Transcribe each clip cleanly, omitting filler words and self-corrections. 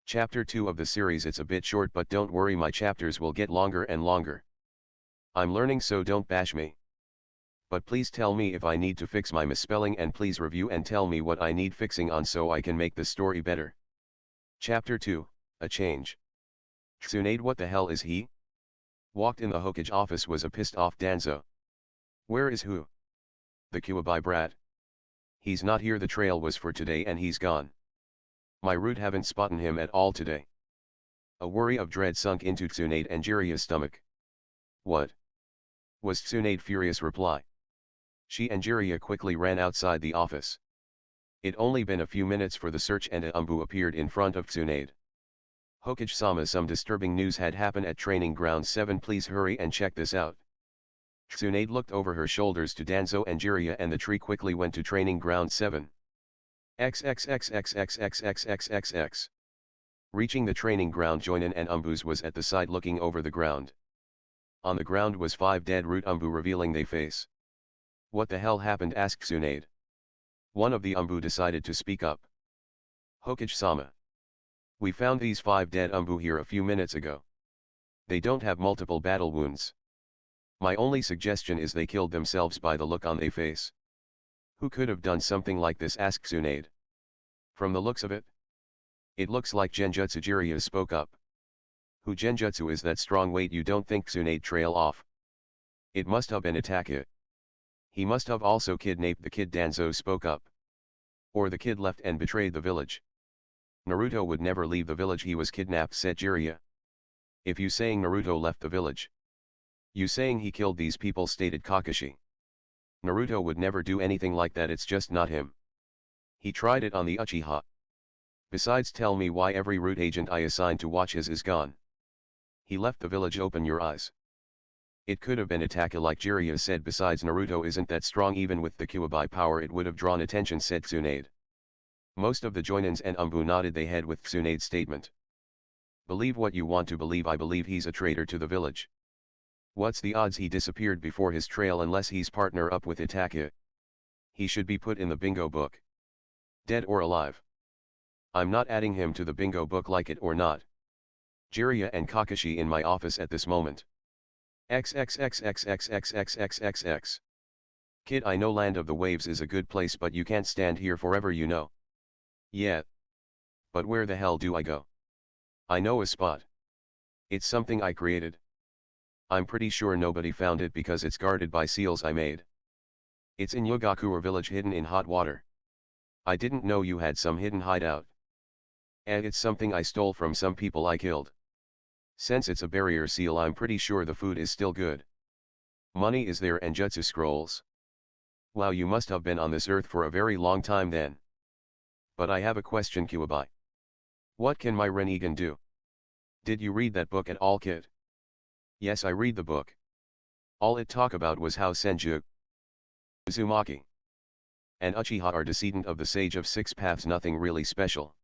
Chapter 2 of the series. It's a bit short, but don't worry, my chapters will get longer and longer. I'm learning, so don't bash me. But please tell me if I need to fix my misspelling, and please review and tell me what I need fixing on so I can make the story better. Chapter 2, A Change. Tsunade, what the hell is he? Walked in the Hokage office was a pissed off Danzo. Where is who? The Kuwabai brat. He's not here, the trail was for today and he's gone. My root haven't spotted him at all today. A worry of dread sunk into Tsunade and Jiraiya's stomach. What? Was Tsunade furious reply. She and Jiraiya quickly ran outside the office. It only been a few minutes for the search and a Umbu appeared in front of Tsunade. Hokage-sama, some disturbing news had happened at Training Ground 7, please hurry and check this out. Tsunade looked over her shoulders to Danzo and Jiraiya, and the tree quickly went to Training Ground 7. XXXXXXXXXX. Reaching the training ground, Joinin and Umbus was at the side looking over the ground. On the ground was 5 dead root Umbu revealing they face. What the hell happened, asked Tsunade. One of the Umbu decided to speak up. Hokage-sama. We found these 5 dead Umbu here a few minutes ago. They don't have multiple battle wounds. My only suggestion is they killed themselves by the look on their face. Who could have done something like this, asked Tsunade. From the looks of it? It looks like Genjutsu, Jiraiya spoke up. Who Genjutsu is that strong? Wait, you don't think? Tsunade trail off. It must have been Itaka. He must have also kidnapped the kid, Danzo spoke up. Or the kid left and betrayed the village. Naruto would never leave the village, he was kidnapped, said Jiraiya. If you saying Naruto left the village, you saying he killed these people, stated Kakashi. Naruto would never do anything like that, it's just not him. He tried it on the Uchiha. Besides, tell me why every root agent I assigned to watch his is gone. He left the village, open your eyes. It could have been Itaka, like Jiraiya said. Besides, Naruto isn't that strong, even with the Kuwabai power it would have drawn attention, said Tsunade. Most of the Joinins and Umbu nodded their head with Tsunade's statement. Believe what you want to believe, I believe he's a traitor to the village. What's the odds he disappeared before his trail, unless he's partner up with Itaka? He should be put in the bingo book. Dead or alive. I'm not adding him to the bingo book, like it or not. Jiraiya and Kakashi in my office at this moment. XXXXXXXXXX. Kid, I know Land of the Waves is a good place, but you can't stand here forever, you know. Yeah. But where the hell do I go? I know a spot. It's something I created. I'm pretty sure nobody found it because it's guarded by seals I made. It's in Yogakura village, hidden in hot water. I didn't know you had some hidden hideout. And it's something I stole from some people I killed. Since it's a barrier seal, I'm pretty sure the food is still good. Money is there and jutsu scrolls. Wow, you must have been on this earth for a very long time then. But I have a question, Kuwabai. What can my Rinnegan do? Did you read that book at all, kid? Yes, I read the book. All it talk about was how Senju, Uzumaki, and Uchiha are descendant of the Sage of Six Paths, nothing really special.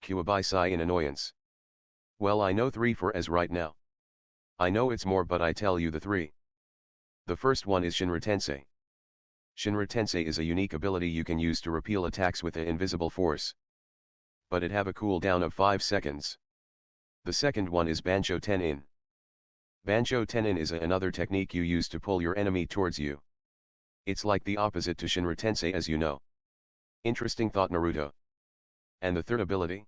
Kuwabai sigh in annoyance. Well, I know 3 for as right now. I know it's more, but I tell you the 3. The first one is Shinra Tensei. Shinra Tensei is a unique ability you can use to repel attacks with an invisible force. But it have a cooldown of 5 seconds. The second one is Bancho Tenin. Bancho Tenin is another technique you use to pull your enemy towards you. It's like the opposite to Shinra Tensei, as you know. Interesting thought, Naruto. And the third ability?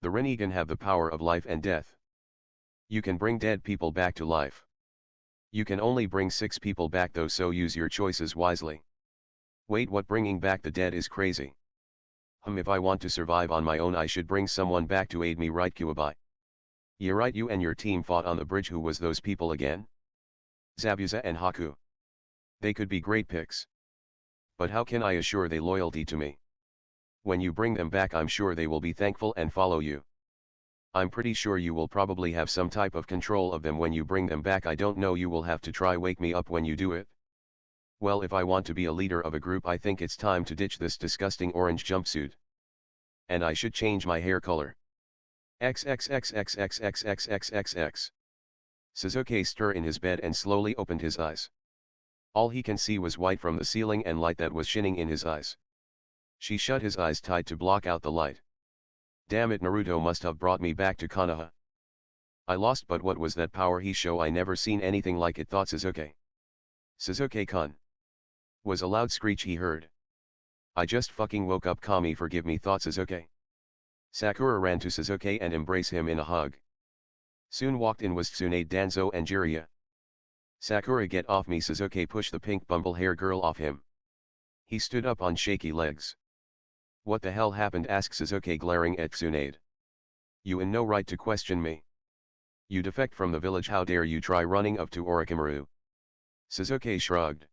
The Rinnegan have the power of life and death. You can bring dead people back to life. You can only bring 6 people back though, so use your choices wisely. Wait, what? Bringing back the dead is crazy. If I want to survive on my own, I should bring someone back to aid me, right, Kuwabai? Yeah, right. You and your team fought on the bridge. Who was those people again? Zabuza and Haku. They could be great picks. But how can I assure they loyalty to me? When you bring them back, I'm sure they will be thankful and follow you. I'm pretty sure you will probably have some type of control of them when you bring them back. I don't know, you will have to try wake me up when you do it. Well, if I want to be a leader of a group, I think it's time to ditch this disgusting orange jumpsuit. And I should change my hair color. XXXXXXXXXX. Sasuke stirred in his bed and slowly opened his eyes. All he can see was white from the ceiling and light that was shining in his eyes. She shut his eyes tight to block out the light. Damn it, Naruto must have brought me back to Konoha. I lost, but what was that power he show? I never seen anything like it, thought Sasuke. Sasuke-kun. Was a loud screech he heard. I just fucking woke up, Kami forgive me, thought Sasuke. Sakura ran to Sasuke and embraced him in a hug. Soon walked in was Tsunade, Danzo and Jiraiya. Sakura, get off me, Sasuke pushed the pink bumble hair girl off him. He stood up on shaky legs. What the hell happened, asked Sasuke glaring at Tsunade. You in no right to question me. You defect from the village, how dare you try running up to Orochimaru. Sasuke shrugged.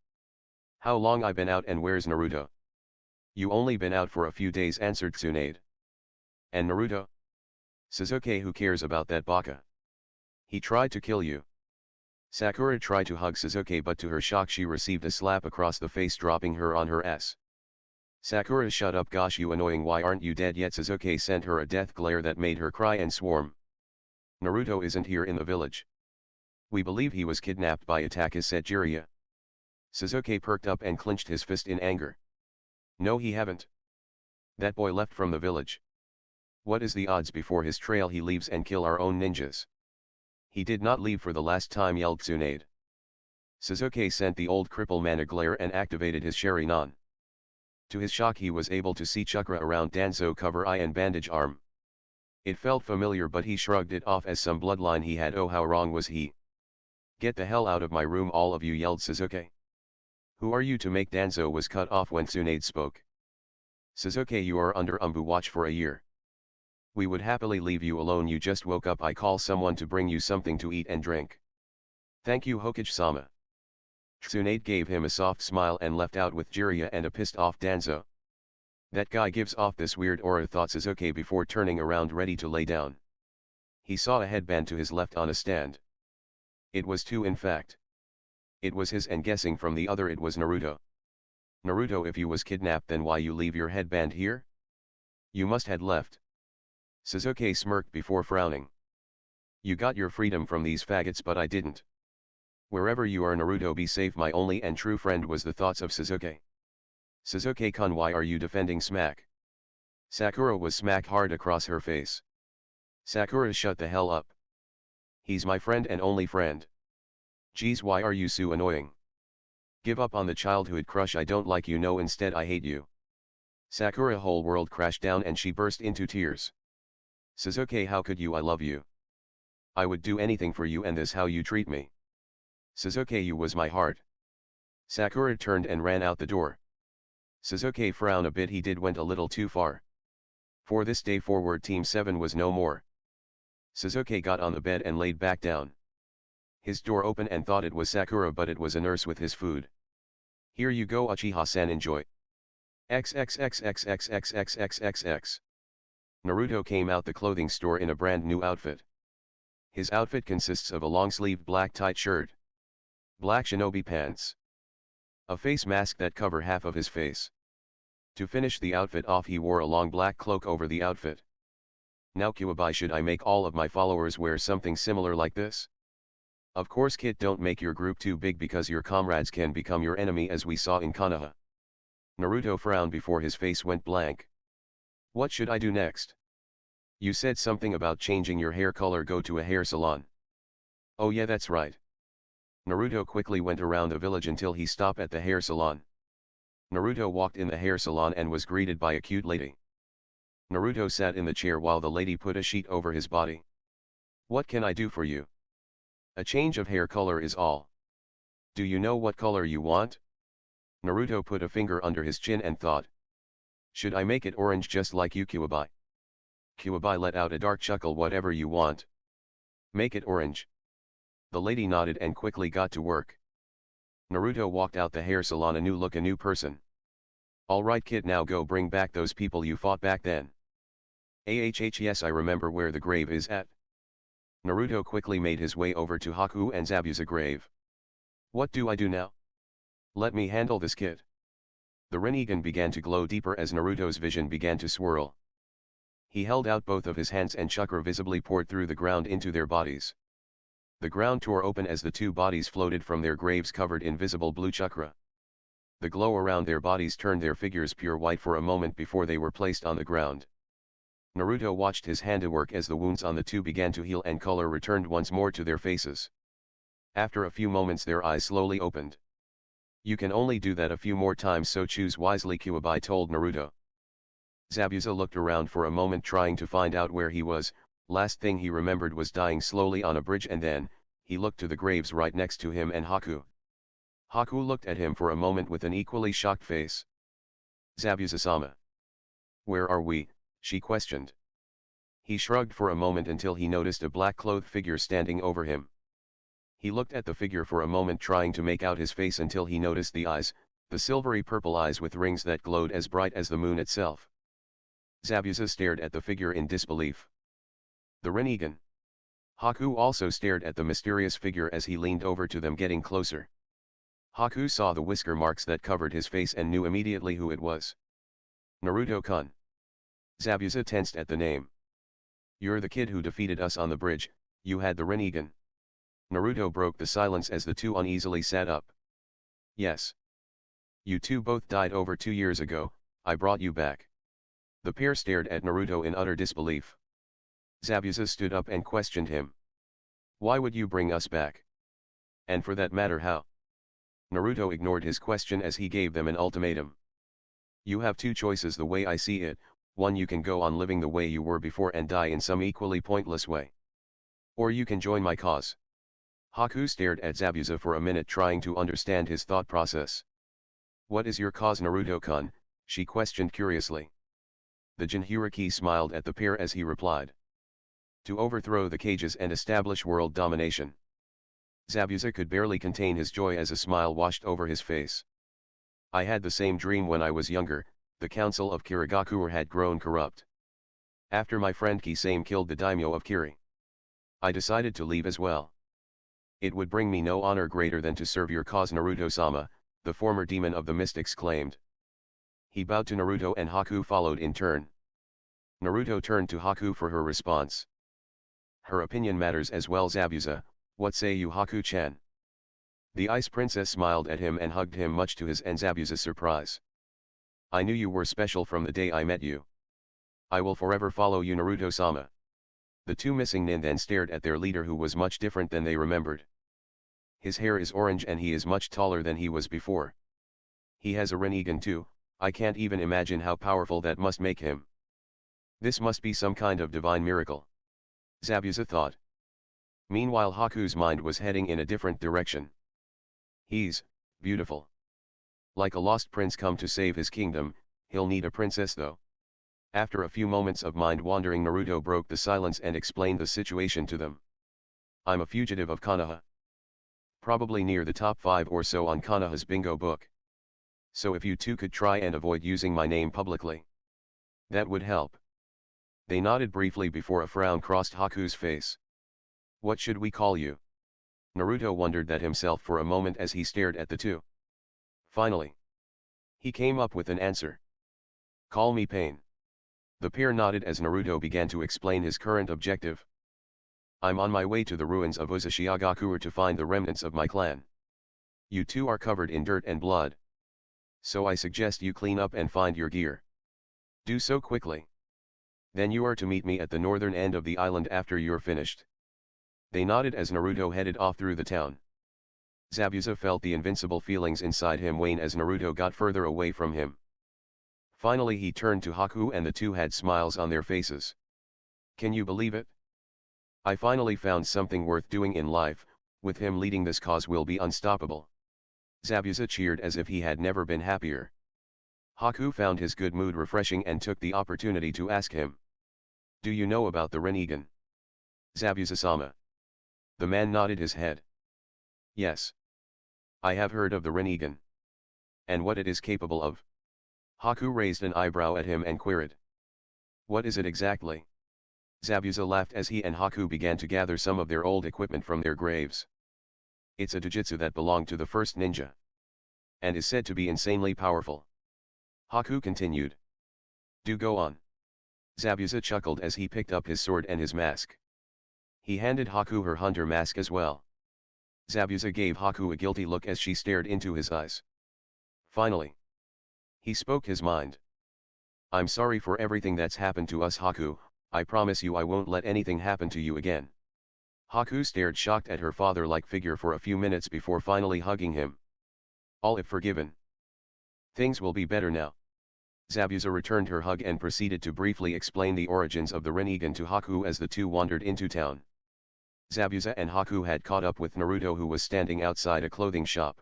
How long I been out and where's Naruto? You only been out for a few days, answered Tsunade. And Naruto? Sasuke, who cares about that baka? He tried to kill you. Sakura tried to hug Sasuke, but to her shock she received a slap across the face, dropping her on her ass. Sakura, shut up, gosh you annoying, why aren't you dead yet? Sasuke sent her a death glare that made her cry and swarm. Naruto isn't here in the village. We believe he was kidnapped by Itachi, said Jiraiya. Sasuke perked up and clenched his fist in anger. No, he haven't. That boy left from the village. What is the odds before his trail he leaves and kill our own ninjas? He did not leave for the last time, yelled Tsunade. Sasuke sent the old cripple man a glare and activated his Sharingan. To his shock he was able to see chakra around Danzo cover eye and bandage arm. It felt familiar, but he shrugged it off as some bloodline he had. Oh, how wrong was he? Get the hell out of my room, all of you, yelled Sasuke. Who are you to make? Danzo was cut off when Tsunade spoke. Sasuke, you are under Umbu watch for a year. We would happily leave you alone, you just woke up, I call someone to bring you something to eat and drink. Thank you, Hokage-sama. Tsunade gave him a soft smile and left out with Jiraiya and a pissed off Danzo. That guy gives off this weird aura, thought Sasuke before turning around ready to lay down. He saw a headband to his left on a stand. It was two, in fact. It was his, and guessing from the other it was Naruto. Naruto, if you was kidnapped, then why you leave your headband here? You must had left. Sasuke smirked before frowning. You got your freedom from these faggots, but I didn't. Wherever you are, Naruto, be safe, my only and true friend, was the thoughts of Sasuke. Sasuke-kun, why are you defending Smack? Sakura was smacked hard across her face. Sakura, shut the hell up. He's my friend and only friend. Geez, why are you so annoying? Give up on the childhood crush, I don't like you, no, instead I hate you. Sakura, whole world crashed down and she burst into tears. Sasuke, how could you? I love you. I would do anything for you, and this how you treat me. Sasuke, you was my heart. Sakura turned and ran out the door. Sasuke frowned a bit, he did went a little too far. For this day forward, Team 7 was no more. Sasuke got on the bed and laid back down. His door opened and thought it was Sakura, but it was a nurse with his food. Here you go, Uchiha-san, enjoy. XXXXXXXXXX. Naruto came out the clothing store in a brand new outfit. His outfit consists of a long-sleeved black tight shirt, black shinobi pants, a face mask that cover half of his face. To finish the outfit off, he wore a long black cloak over the outfit. Now Kyuubi, should I make all of my followers wear something similar like this? Of course, kid, don't make your group too big because your comrades can become your enemy, as we saw in Konoha. Naruto frowned before his face went blank. What should I do next? You said something about changing your hair color, go to a hair salon. Oh yeah, that's right. Naruto quickly went around the village until he stopped at the hair salon. Naruto walked in the hair salon and was greeted by a cute lady. Naruto sat in the chair while the lady put a sheet over his body. What can I do for you? A change of hair color is all. Do you know what color you want? Naruto put a finger under his chin and thought. Should I make it orange just like you, Kyuubi? Kyuubi let out a dark chuckle. Whatever you want. Make it orange. The lady nodded and quickly got to work. Naruto walked out the hair salon, a new look, a new person. Alright kid, now go bring back those people you fought back then. Yes, I remember where the grave is at. Naruto quickly made his way over to Haku and Zabuza grave. What do I do now? Let me handle this, kid. The Rinnegan began to glow deeper as Naruto's vision began to swirl. He held out both of his hands and chakra visibly poured through the ground into their bodies. The ground tore open as the two bodies floated from their graves covered in visible blue chakra. The glow around their bodies turned their figures pure white for a moment before they were placed on the ground. Naruto watched his handiwork as the wounds on the two began to heal and color returned once more to their faces. After a few moments their eyes slowly opened. You can only do that a few more times, so choose wisely, Kuwabai told Naruto. Zabuza looked around for a moment trying to find out where he was. Last thing he remembered was dying slowly on a bridge, and then, he looked to the graves right next to him and Haku. Haku looked at him for a moment with an equally shocked face. Zabuza-sama. Where are we? She questioned. He shrugged for a moment until he noticed a black-clothed figure standing over him. He looked at the figure for a moment trying to make out his face until he noticed the eyes, the silvery purple eyes with rings that glowed as bright as the moon itself. Zabuza stared at the figure in disbelief. The Rinnegan. Haku also stared at the mysterious figure as he leaned over to them, getting closer. Haku saw the whisker marks that covered his face and knew immediately who it was. Naruto-kun. Zabuza tensed at the name. You're the kid who defeated us on the bridge. You had the Rinnegan. Naruto broke the silence as the two uneasily sat up. Yes. You two both died over 2 years ago. I brought you back. The pair stared at Naruto in utter disbelief. Zabuza stood up and questioned him. Why would you bring us back? And for that matter, how? Naruto ignored his question as he gave them an ultimatum. You have two choices the way I see it. One, you can go on living the way you were before and die in some equally pointless way. Or you can join my cause. Haku stared at Zabuza for a minute trying to understand his thought process. What is your cause, Naruto-kun? She questioned curiously. The Jinchuriki smiled at the pair as he replied. To overthrow the cages and establish world domination. Zabuza could barely contain his joy as a smile washed over his face. I had the same dream when I was younger. The council of Kirigakure had grown corrupt. After my friend Kisame killed the daimyo of Kiri, I decided to leave as well. It would bring me no honor greater than to serve your cause, Naruto-sama, the former demon of the mystics claimed. He bowed to Naruto and Haku followed in turn. Naruto turned to Haku for her response. Her opinion matters as well, Zabuza. What say you, Haku-chan? The Ice Princess smiled at him and hugged him, much to his and Zabuza's surprise. I knew you were special from the day I met you. I will forever follow you, Naruto-sama. The two missing nin then stared at their leader, who was much different than they remembered. His hair is orange and he is much taller than he was before. He has a Rinnegan too. I can't even imagine how powerful that must make him. This must be some kind of divine miracle. Zabuza thought. Meanwhile, Haku's mind was heading in a different direction. He's beautiful. Like a lost prince come to save his kingdom. He'll need a princess though. After a few moments of mind wandering, Naruto broke the silence and explained the situation to them. I'm a fugitive of Konoha. Probably near the top 5 or so on Konoha's bingo book. So if you two could try and avoid using my name publicly, that would help. They nodded briefly before a frown crossed Haku's face. What should we call you? Naruto wondered that himself for a moment as he stared at the two. Finally, he came up with an answer. Call me Pain. The pair nodded as Naruto began to explain his current objective. I'm on my way to the ruins of Uzushiagakure to find the remnants of my clan. You two are covered in dirt and blood. So I suggest you clean up and find your gear. Do so quickly. Then you are to meet me at the northern end of the island after you're finished. They nodded as Naruto headed off through the town. Zabuza felt the invincible feelings inside him wane as Naruto got further away from him. Finally he turned to Haku and the two had smiles on their faces. Can you believe it? I finally found something worth doing in life. With him leading, this cause will be unstoppable. Zabuza cheered as if he had never been happier. Haku found his good mood refreshing and took the opportunity to ask him. Do you know about the Rinnegan? Zabuza-sama. The man nodded his head. Yes. I have heard of the Rinnegan. And what it is capable of? Haku raised an eyebrow at him and queried. What is it exactly? Zabuza laughed as he and Haku began to gather some of their old equipment from their graves. It's a jujutsu that belonged to the first ninja. And is said to be insanely powerful. Haku continued. Do go on. Zabuza chuckled as he picked up his sword and his mask. He handed Haku her hunter mask as well. Zabuza gave Haku a guilty look as she stared into his eyes. Finally, he spoke his mind. I'm sorry for everything that's happened to us, Haku. I promise you I won't let anything happen to you again. Haku stared shocked at her father-like figure for a few minutes before finally hugging him. All if forgiven. Things will be better now. Zabuza returned her hug and proceeded to briefly explain the origins of the Rinnegan to Haku as the two wandered into town. Zabuza and Haku had caught up with Naruto, who was standing outside a clothing shop.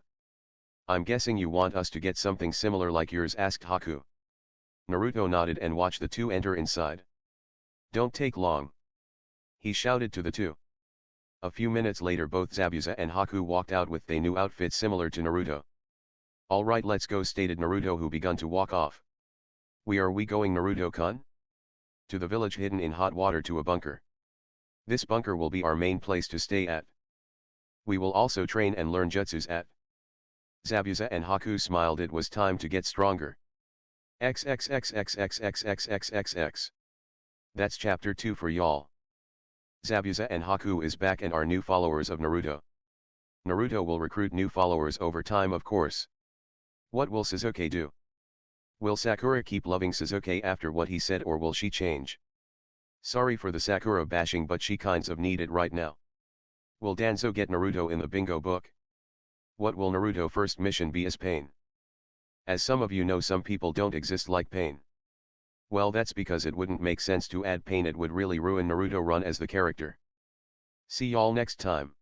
I'm guessing you want us to get something similar like yours, asked Haku. Naruto nodded and watched the two enter inside. Don't take long, he shouted to the two. A few minutes later both Zabuza and Haku walked out with their new outfits similar to Naruto. Alright, let's go, stated Naruto, who began to walk off. Where are we going, Naruto-kun? To the village hidden in hot water, to a bunker. This bunker will be our main place to stay at. We will also train and learn jutsus at. Zabuza and Haku smiled. It was time to get stronger. XXXXXXXXXX. That's chapter 2 for y'all. Zabuza and Haku is back and are new followers of Naruto. Naruto will recruit new followers over time, of course. What will Sasuke do? Will Sakura keep loving Sasuke after what he said, or will she change? Sorry for the Sakura bashing, but she kinds of need it right now. Will Danzo get Naruto in the bingo book? What will Naruto first mission be as Pain? As some of you know, some people don't exist like Pain. Well, that's because it wouldn't make sense to add Pain. It would really ruin Naruto run as the character. See y'all next time.